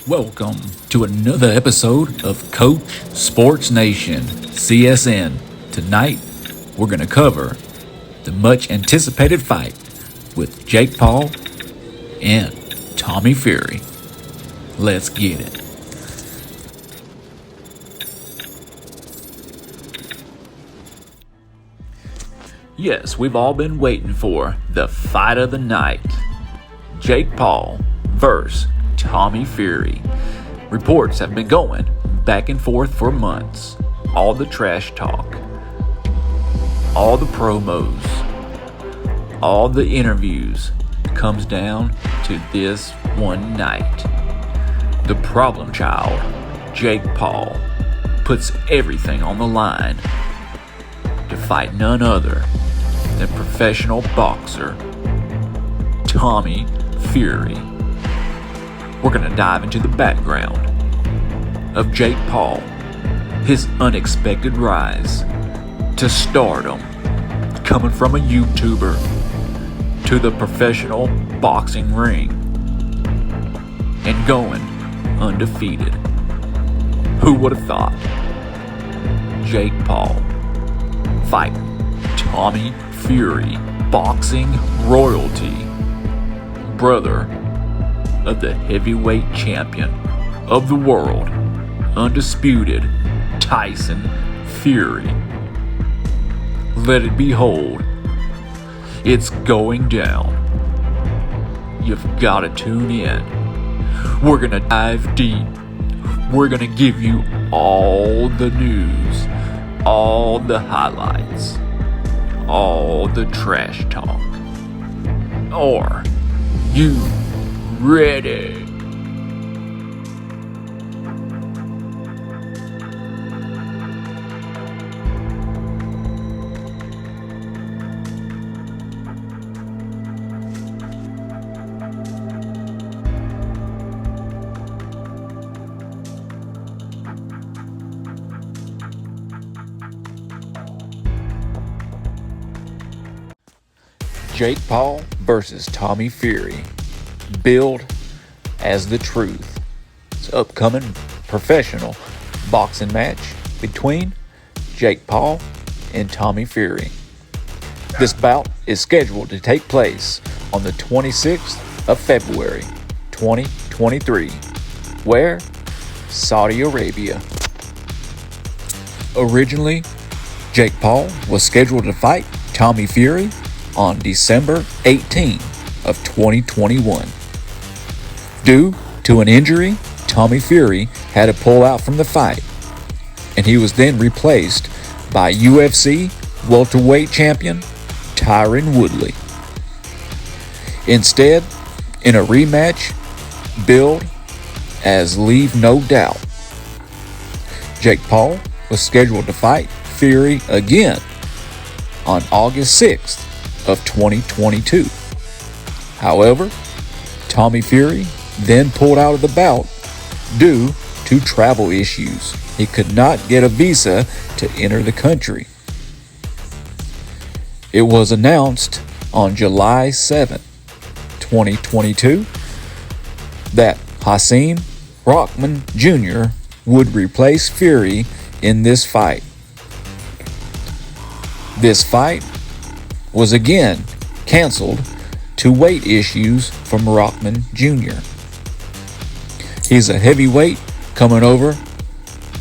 Welcome to another episode of Coach Sports Nation CSN. Tonight, we're going to cover the much anticipated fight with Jake Paul and Tommy Fury. Let's get it. Yes, we've all been waiting for the fight of the night. Jake Paul versus Tommy Fury. Reports have been going back and forth for months. All the trash talk, all the promos, all the interviews comes down to this one night. The problem child, Jake Paul, puts everything on the line to fight none other than professional boxer Tommy Fury. We're going to dive into the background of Jake Paul, his unexpected rise to stardom, coming from a YouTuber to the professional boxing ring and going undefeated. Who would have thought? Jake Paul fighting Tommy Fury, boxing royalty, brother of the heavyweight champion of the world, undisputed Tyson Fury. Let it behold, it's going down. You've got to tune in. We're going to dive deep. We're going to give you all the news, all the highlights, all the trash talk. Are you ready? Jake Paul versus Tommy Fury. Billed as the truth. It's an upcoming professional boxing match between Jake Paul and Tommy Fury. This bout is scheduled to take place on the 26th of February, 2023. Where? Saudi Arabia. Originally, Jake Paul was scheduled to fight Tommy Fury on December 18 of 2021. Due to an injury, Tommy Fury had to pull out from the fight, and he was then replaced by UFC welterweight champion Tyron Woodley. Instead, in a rematch billed as Leave No Doubt, Jake Paul was scheduled to fight Fury again on August 6th of 2022. However, Tommy Fury then pulled out of the bout due to travel issues. He could not get a visa to enter the country. It was announced on July 7, 2022, that Hasim Rahman Jr. would replace Fury in this fight. This fight was again canceled to weight issues from Rahman Jr. He's a heavyweight coming over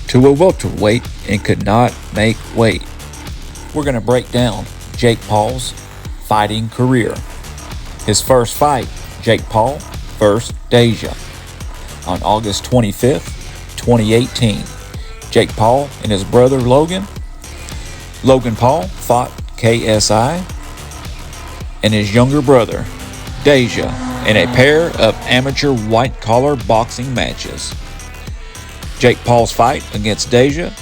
to a welterweight and could not make weight. We're going to break down Jake Paul's fighting career. His first fight, Jake Paul versus Deja, on August 25th, 2018. Jake Paul and his brother Logan Paul fought KSI and his younger brother, Deja, in a pair of amateur white-collar boxing matches. Jake Paul's fight against Deja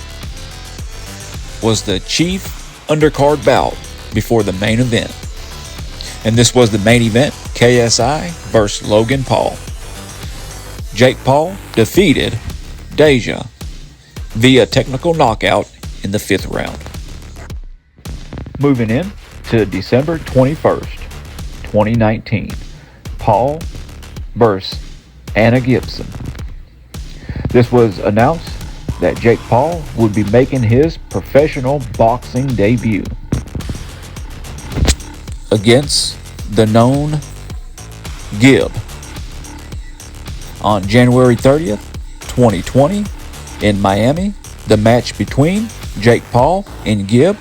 was the chief undercard bout before the main event. And this was the main event, KSI versus Logan Paul. Jake Paul defeated Deja via technical knockout in the 5th round. Moving in to December 21st, 2019, Paul versus Anna Gibson. This was announced that Jake Paul would be making his professional boxing debut against the known Gib on January 30th, 2020 in Miami. The match between Jake Paul and Gib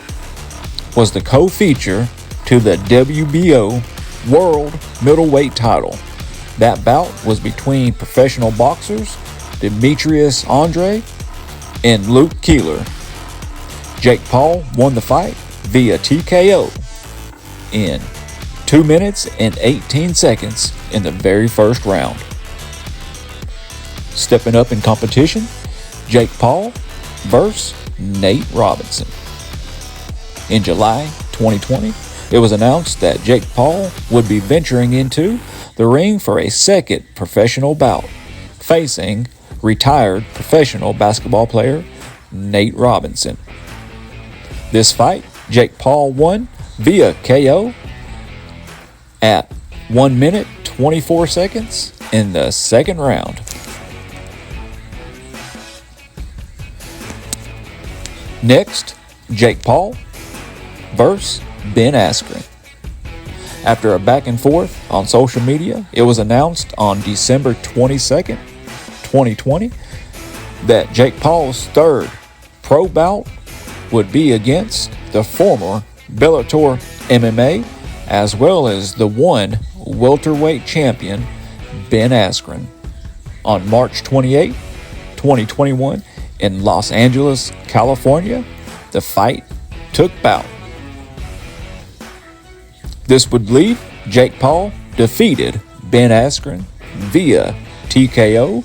was the co-feature to the WBO World Middleweight title. That bout was between professional boxers Demetrius Andrade and Luke Keeler. Jake Paul won the fight via TKO in 2 minutes and 18 seconds in the very first round. Stepping up in competition, Jake Paul versus Nate Robinson. In July 2020, it was announced that Jake Paul would be venturing into the ring for a second professional bout, facing retired professional basketball player Nate Robinson. This fight, Jake Paul won via KO at 1 minute 24 seconds in the second round. Next, Jake Paul versus Ben Askren. After a back and forth on social media, it was announced on December 22nd, 2020, that Jake Paul's third pro bout would be against the former Bellator MMA as well as the one welterweight champion Ben Askren on March 28, 2021 in Los Angeles, California. The fight took bout. This would leave Jake Paul defeated Ben Askren via TKO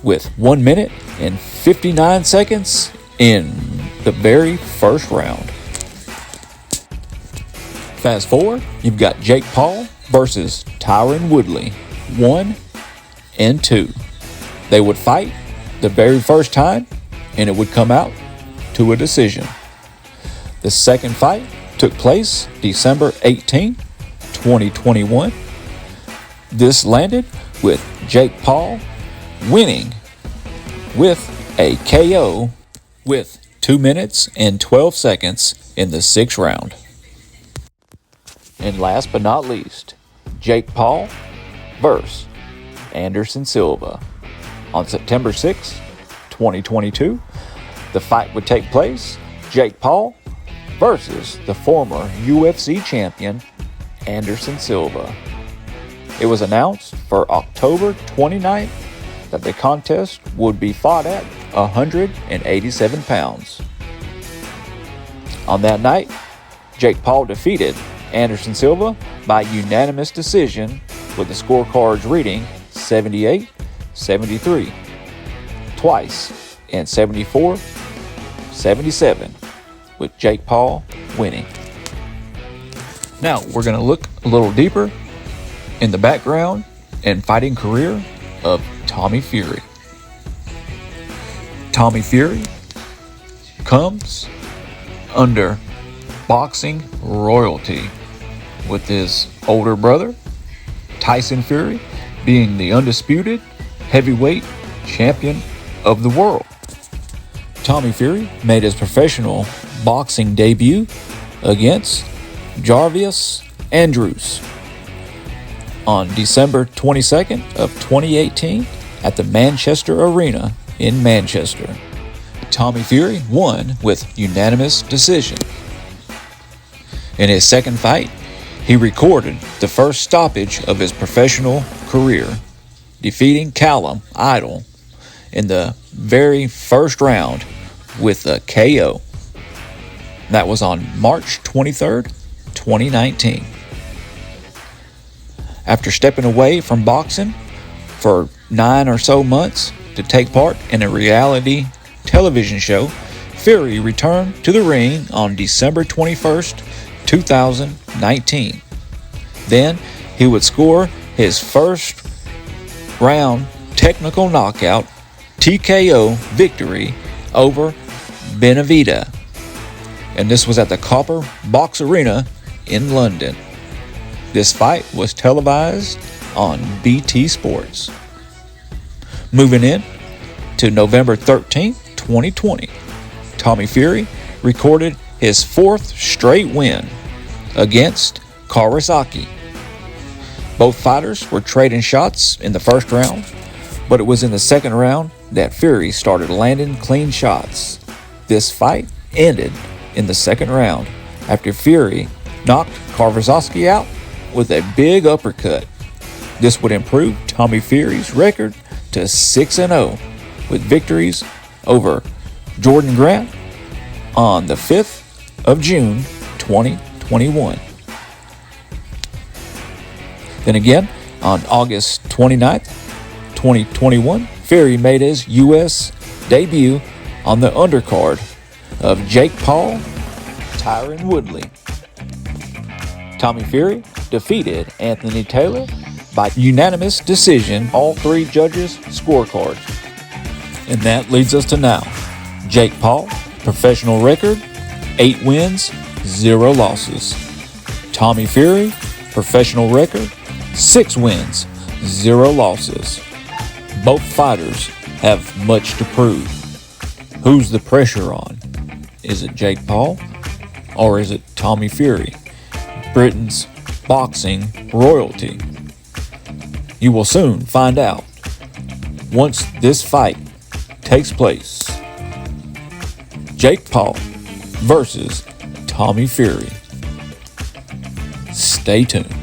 with 1 minute and 59 seconds in the very first round. Fast forward, you've got Jake Paul versus Tyron Woodley, 1 and 2. They would fight the very first time, and it would come out to a decision. The second fight took place December 18, 2021. This landed with Jake Paul winning with a KO with 2 minutes and 12 seconds in the sixth round. And last but not least, Jake Paul versus Anderson Silva. On September 6, 2022, the fight would take place. Jake Paul versus the former UFC champion Anderson Silva. It was announced for October 29th that the contest would be fought at 187 pounds. On that night, Jake Paul defeated Anderson Silva by unanimous decision with the scorecards reading 78-73, twice, and 74-77, with Jake Paul winning. Now we're going to look a little deeper in the background and fighting career of Tommy Fury. Tommy Fury comes under boxing royalty, with his older brother Tyson Fury being the undisputed heavyweight champion of the world. Tommy Fury made his professional boxing debut against Jarvis Andrews on December 22nd of 2018 at the Manchester Arena in Manchester. Tommy Fury won with unanimous decision. In his second fight, he recorded the first stoppage of his professional career, defeating Callum Idol in the very first round with a KO. That was on March 23rd, 2019. After stepping away from boxing for 9 or so months to take part in a reality television show, Fury returned to the ring on December 21st, 2019. Then he would score his first round technical knockout TKO victory over Benavida, and this was at the Copper Box Arena in London. This fight was televised on BT Sports. Moving in to November 13th, 2020, Tommy Fury recorded his fourth straight win against Kawasaki. Both fighters were trading shots in the first round, but it was in the second round that Fury started landing clean shots. This fight ended in the second round after Fury knocked Kawasaki out with a big uppercut. This would improve Tommy Fury's record to 6-0 with victories over Jordan Grant on the 5th of June 2021. Then again, on August 29th, 2021, Fury made his U.S. debut on the undercard of Jake Paul, Tyron Woodley. Tommy Fury defeated Anthony Taylor by unanimous decision, all three judges' scorecards. And that leads us to now. Jake Paul, professional record, 8 wins, 0 losses. Tommy Fury, professional record, 6 wins, 0 losses. Both fighters have much to prove. Who's the pressure on? Is it Jake Paul or is it Tommy Fury, Britain's boxing royalty? You will soon find out once this fight takes place. Jake Paul versus Tommy Fury. Stay tuned.